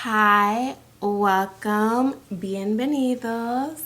Hi, welcome, bienvenidos.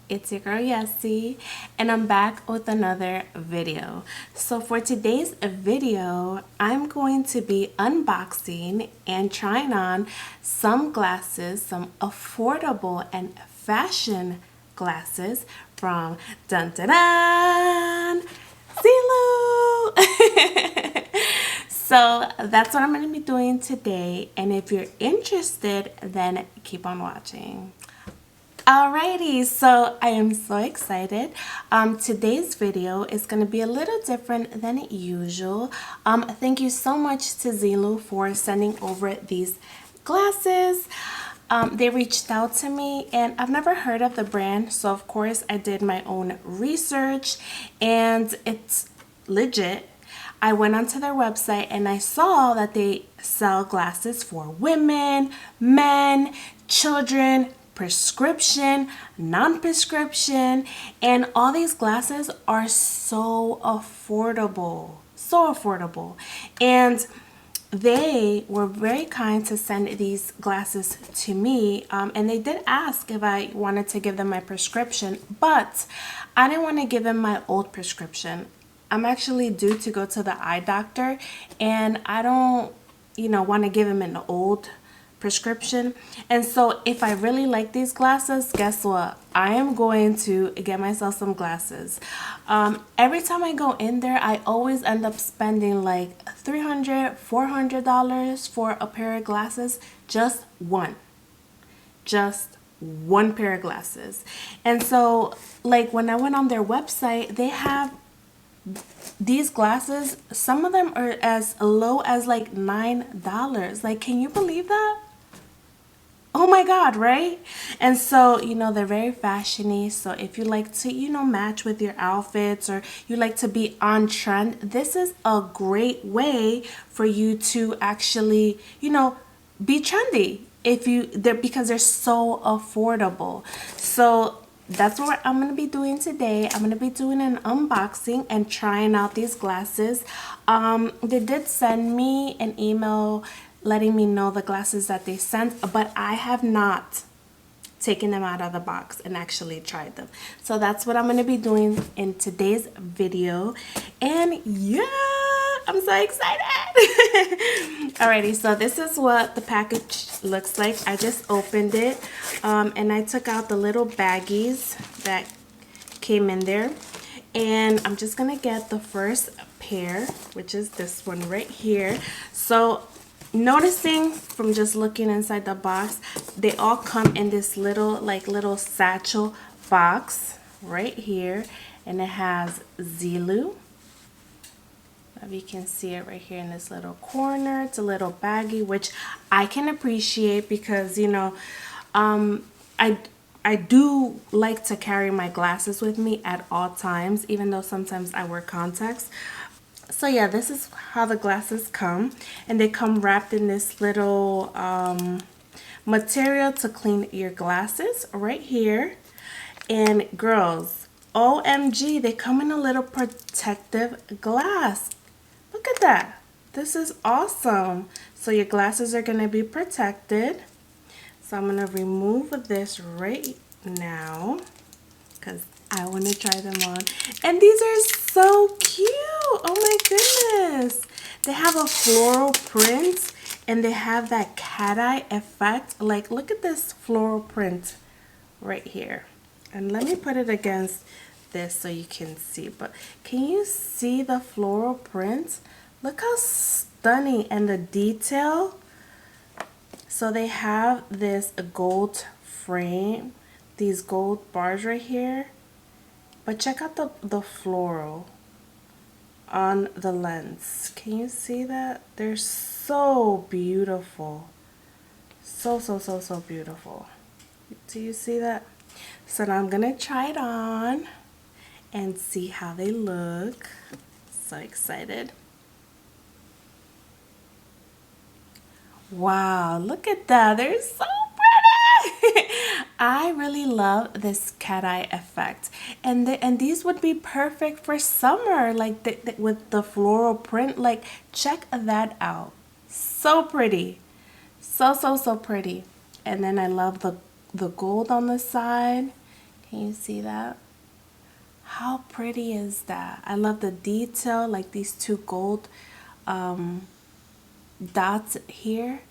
It's your girl Yesi, and I'm back with another video. So for today's video, I'm going to be unboxing and trying on some glasses, some affordable and fashion glasses from dun dun dun Zeelool. So that's what I'm going to be doing today, and if you're interested, then keep on watching. Alrighty, so I am so excited. Today's video is going to be a little different than usual. Thank you so much to Zeelool for sending over these glasses. They reached out to me, and I've never heard of the brand, so of course I did my own research, and it's legit. I went onto their website and I saw that they sell glasses for women, men, children, prescription, non-prescription, and all these glasses are so affordable. So affordable. And they were very kind to send these glasses to me, and they did ask if I wanted to give them my prescription, but I didn't want to give them my old prescription. I'm actually due to go to the eye doctor, and I don't, want to give him an old prescription. And so if I really like these glasses, guess what? I am going to get myself some glasses. Every time I go in there, I always end up spending like $300, $400 for a pair of glasses. Just one pair of glasses. And so like when I went on their website, they have these glasses, some of them are as low as like $9. Like, can you believe that? Oh my God, right? And so, they're very fashiony. So if you like to, match with your outfits, or you like to be on trend, this is a great way for you to actually, be trendy because they're so affordable. So that's what I'm going to be doing today. I'm going to be doing an unboxing and trying out these glasses. They did send me an email letting me know the glasses that they sent, but I have not taken them out of the box and actually tried them. So that's what I'm going to be doing in today's video. And yeah, I'm so excited. Alrighty, so this is what the package looks like. I just opened it, and I took out the little baggies that came in there. And I'm just going to get the first pair, which is this one right here. So noticing from just looking inside the box, they all come in this little satchel box right here, and it has Zeelool. If you can see it right here in this little corner. It's a little baggie, which I can appreciate because I do like to carry my glasses with me at all times, even though sometimes I wear contacts. So yeah, this is how the glasses come, and they come wrapped in this little material to clean your glasses right here. And girls, OMG, they come in a little protective glass. Look at that. This is awesome. So your glasses are going to be protected. So I'm going to remove this right now because I want to try them on. And these are so cute. Oh my goodness. They have a floral print, and they have that cat eye effect. Like, look at this floral print right here. And let me put it against this so you can see. But can you see the floral print? Look how stunning, and the detail. So they have this gold frame, these gold bars right here. But check out the floral on the lens. Can you see that? They're so beautiful. So beautiful. Do you see that? So now I'm gonna try it on and see how they look. So excited. Wow, look at that. They're so pretty. I really love this cat eye effect. And these would be perfect for summer, like with the floral print. Like, check that out. So pretty. So, so, so pretty. And then I love the gold on the side. Can you see that? How pretty is that? I love the detail, like these two gold um, dots here.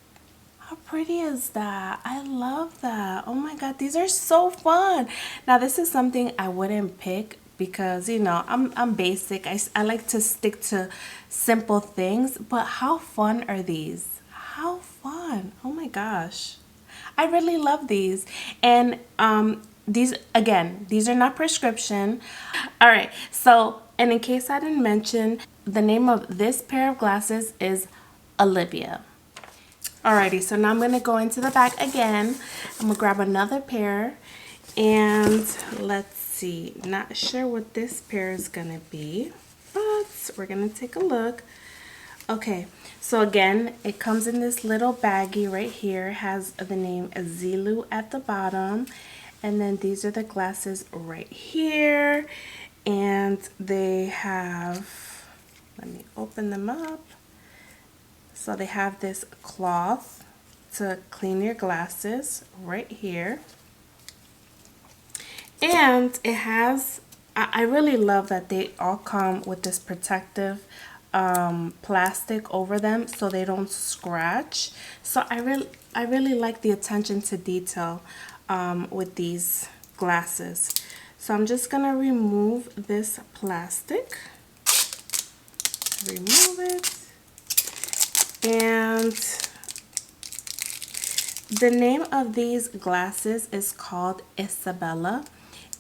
How pretty is that? I love that. Oh my God, these are so fun. Now this is something I wouldn't pick because you know I'm basic. I like to stick to simple things, but how fun are these? How fun. Oh my gosh. I really love these. And these again, these are not prescription. All right. So, and in case I didn't mention, the name of this pair of glasses is Olivia. Alrighty, so now I'm going to go into the bag again. I'm going to grab another pair. And let's see. Not sure what this pair is going to be, but we're going to take a look. Okay, so again, it comes in this little baggie right here. It has the name Zeelool at the bottom. And then these are the glasses right here. And they have, let me open them up. So they have this cloth to clean your glasses right here. And it has, I really love that they all come with this protective plastic over them so they don't scratch. So I really like the attention to detail with these glasses. So I'm just gonna remove this plastic. Remove it. And the name of these glasses is called Isabella,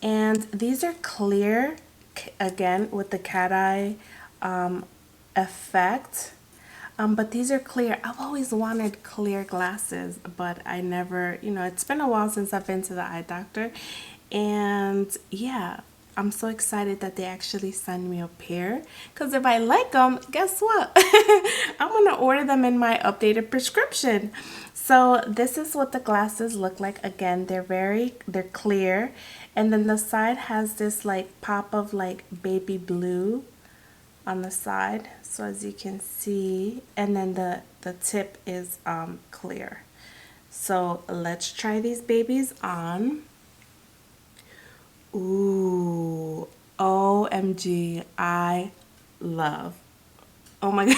and these are clear, again with the cat eye effect, but these are clear. I've always wanted clear glasses, but I never, you know, it's been a while since I've been to the eye doctor, and yeah, I'm so excited that they actually send me a pair, because if I like them, guess what? I'm gonna order them in my updated prescription. So this is what the glasses look like. Again, they're clear, and then the side has this like pop of like baby blue on the side, so as you can see, and then the tip is clear. So let's try these babies on. Ooh, OMG, I love. Oh my God.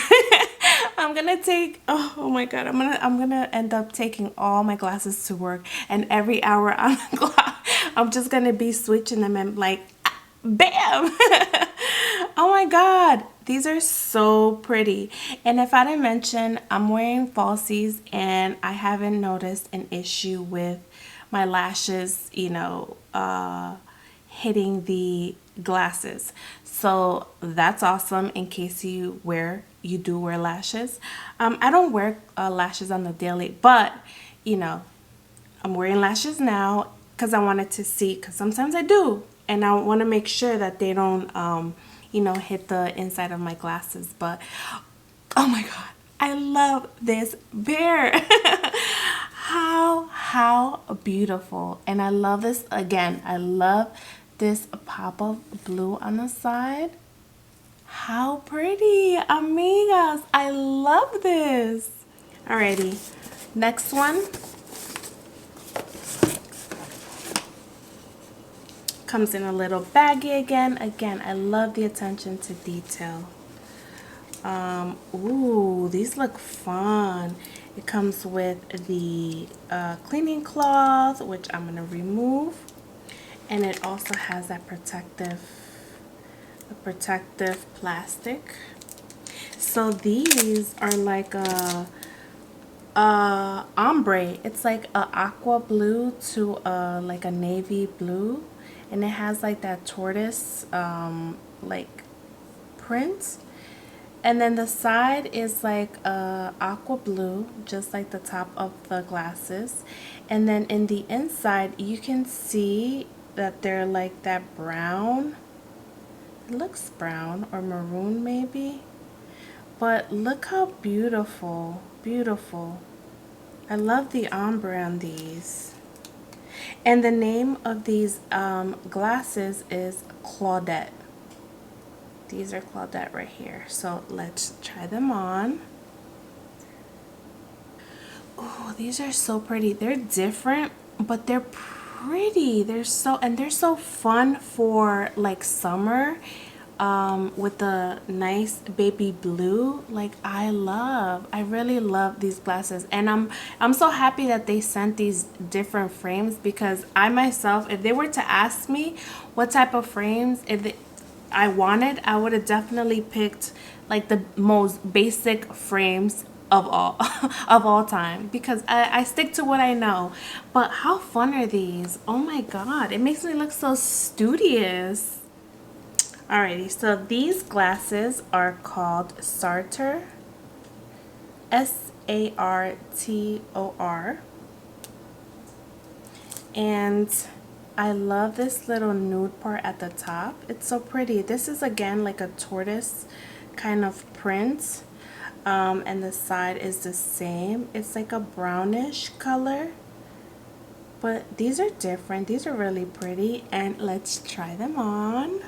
I'm gonna take, oh my God, I'm gonna end up taking all my glasses to work, and every hour on the clock, I'm just gonna be switching them and like, bam! Oh my God, these are so pretty. And if I didn't mention, I'm wearing falsies and I haven't noticed an issue with my lashes, you know, hitting the glasses. So that's awesome in case you do wear lashes. I don't wear lashes on the daily, but you know, I'm wearing lashes now because I wanted to see, because sometimes I do, and I want to make sure that they don't you know, hit the inside of my glasses. But oh my God, I love this bear. How beautiful. And I love this, again, I love this pop of blue on the side. How pretty, amigas. I love this. Alrighty, next one comes in a little baggie again. Again, I love the attention to detail. Ooh, these look fun. It comes with the cleaning cloth, which I'm gonna remove, and it also has that protective plastic. So these are like a ombre. It's like a aqua blue to like a navy blue, and it has like that tortoise like print. And then the side is like aqua blue, just like the top of the glasses. And then in the inside, you can see that they're like that brown. It looks brown or maroon maybe. But look how beautiful, beautiful. I love the ombre on these. And the name of these glasses is Claudette. These are Claudette right here. So let's try them on. Ooh, These are so pretty. They're different, but they're pretty. They're so fun for like summer. With the nice baby blue. Like I really love these glasses, and I'm so happy that they sent these different frames, because I myself, if they were to ask me what type of frames I wanted, I would have definitely picked like the most basic frames of all of all time, because I stick to what I know. But how fun are these? Oh my god, it makes me look so studious. Alrighty, so these glasses are called Sartor, Sartor, and I love this little nude part at the top. It's so pretty. This is again like a tortoise kind of print, and the side is the same. It's like a brownish color, but these are different. These are really pretty, and let's try them on.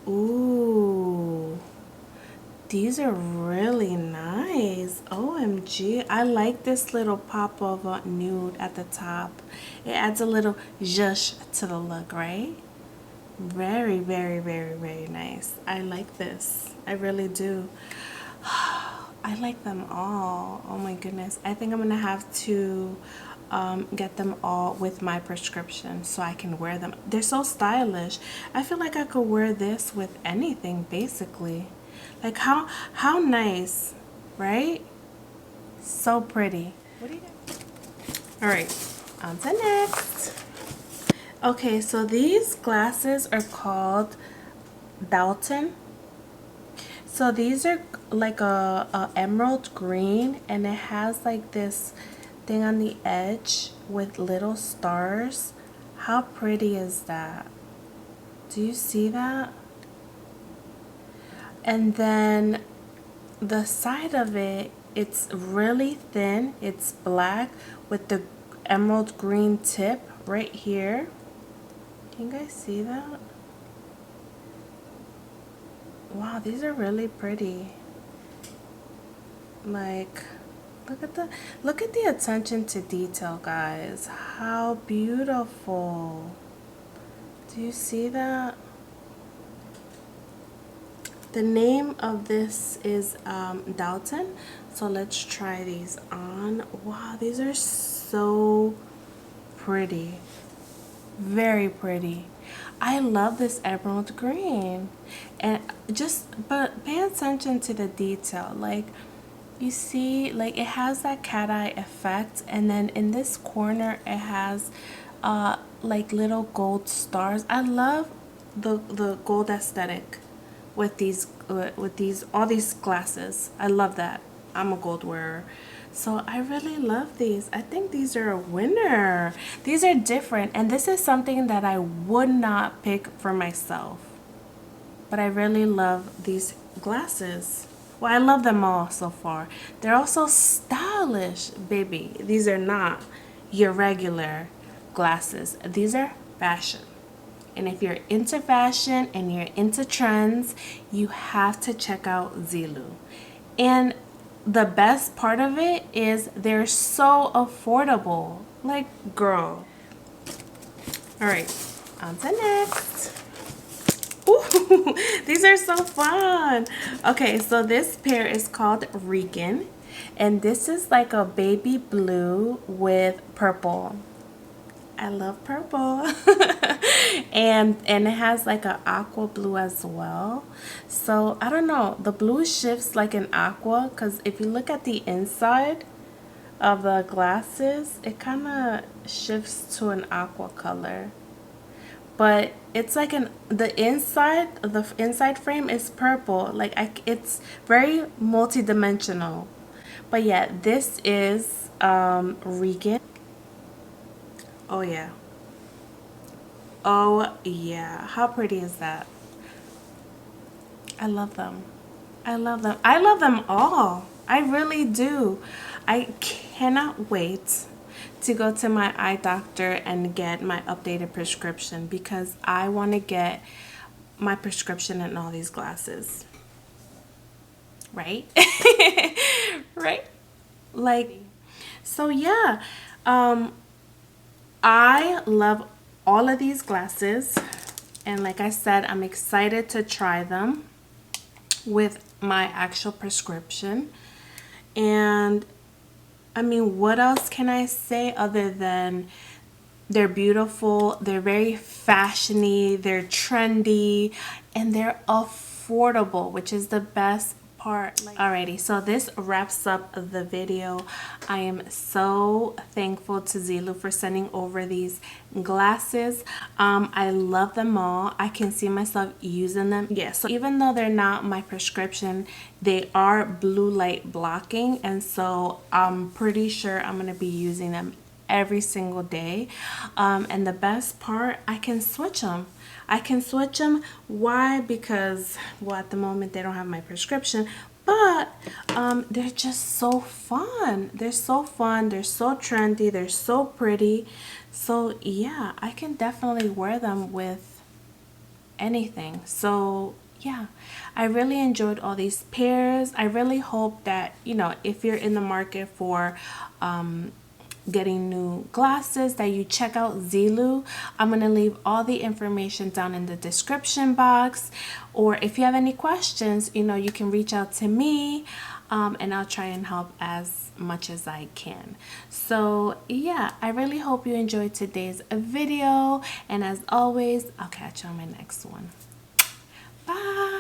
Ooh, these are really nice. OMG, I like this little pop of nude at the top. It adds a little zhuzh to the look, right? Very, very, very, very nice. I like this. I really do. I like them all. Oh my goodness. I think I'm gonna have to get them all with my prescription so I can wear them. They're so stylish. I feel like I could wear this with anything basically. Like how nice, right? So pretty. What do you got? All right, on to next. Okay, so these glasses are called Dalton. So these are like a emerald green, and it has like this thing on the edge with little stars. How pretty is that? Do you see that? And then the side of it, it's really thin. It's black with the emerald green tip right here. Can you guys see that? Wow, these are really pretty. Like, look at the attention to detail, guys. How beautiful. Do you see that? The name of this is Dalton. So let's try these on. Wow, these are so pretty. Very pretty. I love this emerald green. And but pay attention to the detail. Like, you see, like it has that cat eye effect, and then in this corner it has like little gold stars. I love the gold aesthetic with these all these glasses. I love that. I'm a gold wearer. So I really love these. I think these are a winner. These are different, and this is something that I would not pick for myself. But I really love these glasses. Well, I love them all so far. They're also stylish, baby. These are not your regular glasses. These are fashion. And if you're into fashion and you're into trends, you have to check out Zeelool. And the best part of it is they're so affordable. Like, girl. All right, on to next. Ooh, these are so fun. Okay, so this pair is called Regan, and this is like a baby blue with purple. I love purple. and it has like an aqua blue as well. So I don't know, the blue shifts like an aqua, because if you look at the inside of the glasses, it kind of shifts to an aqua color. But it's like the inside frame is purple. Like it's very multi-dimensional. But yeah, this is Regan. Oh yeah. Oh yeah. How pretty is that? I love them. I love them. I love them all. I really do. I cannot wait to go to my eye doctor and get my updated prescription, because I want to get my prescription in all these glasses. Right? Right? Like, so yeah, I love all of these glasses, and like I said, I'm excited to try them with my actual prescription. And I mean, what else can I say other than they're beautiful, they're very fashiony, they're trendy, and they're affordable, which is the best part. Alrighty, so this wraps up the video. I am so thankful to Zeelool for sending over these glasses. I love them all. I can see myself using them. Yeah, so even though they're not my prescription, they are blue light blocking, and so I'm pretty sure I'm gonna be using them every single day. And the best part, I can switch them. I can switch them. Why? Because, well, at the moment they don't have my prescription, but they're just so fun. They're so fun. They're so trendy. They're so pretty. So yeah, I can definitely wear them with anything. So yeah, I really enjoyed all these pairs. I really hope that, you know, if you're in the market for getting new glasses, that you check out Zeelool. I'm going to leave all the information down in the description box, or if you have any questions, you know, you can reach out to me, and I'll try and help as much as I can. So yeah, I really hope you enjoyed today's video, and as always, I'll catch you on my next one. Bye.